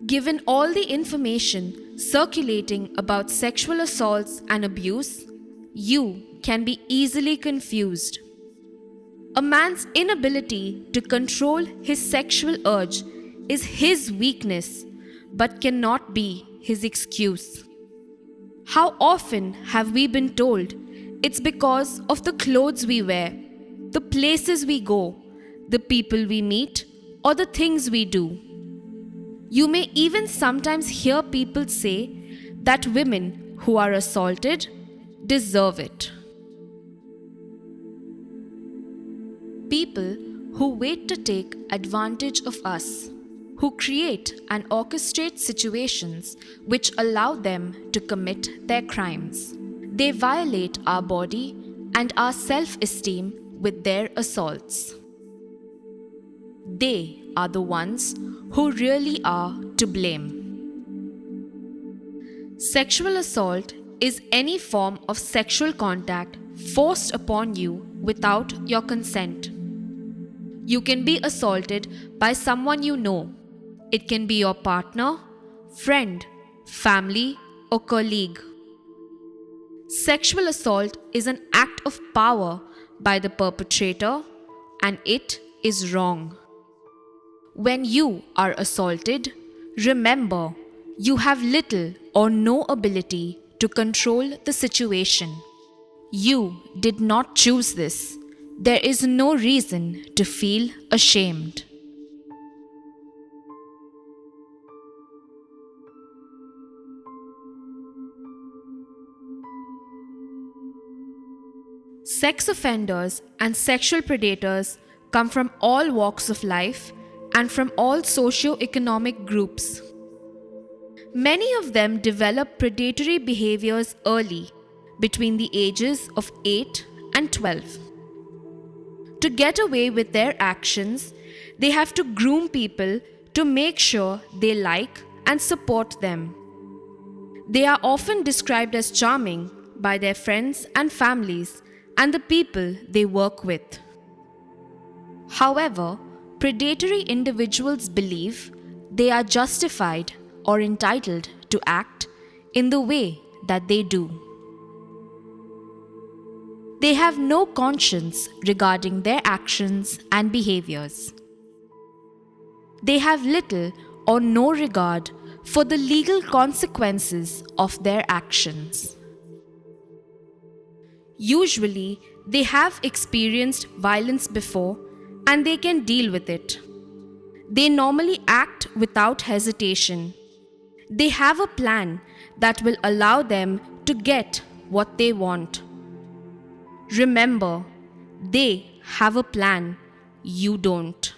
Given all the information circulating about sexual assaults and abuse, you can be easily confused. A man's inability to control his sexual urge is his weakness, but cannot be his excuse. How often have we been told it's because of the clothes we wear, the places we go, the people we meet, or the things we do? You may even sometimes hear people say that women who are assaulted deserve it. People who wait to take advantage of us, who create and orchestrate situations which allow them to commit their crimes. They violate our body and our self-esteem with their assaults. They are the ones who really are to blame. Sexual assault is any form of sexual contact forced upon you without your consent. You can be assaulted by someone you know. It can be your partner, friend, family, or colleague. Sexual assault is an act of power by the perpetrator, and it is wrong. When you are assaulted, remember you have little or no ability to control the situation. You did not choose this. There is no reason to feel ashamed. Sex offenders and sexual predators come from all walks of life and from all socio-economic groups. Many of them develop predatory behaviors early, between the ages of 8 and 12. To get away with their actions, they have to groom people to make sure they like and support them. They are often described as charming by their friends and families and the people they work with. However, predatory individuals believe they are justified or entitled to act in the way that they do. They have no conscience regarding their actions and behaviors. They have little or no regard for the legal consequences of their actions. Usually, they have experienced violence before and they can deal with it. They normally act without hesitation. They have a plan that will allow them to get what they want. Remember, they have a plan, you don't.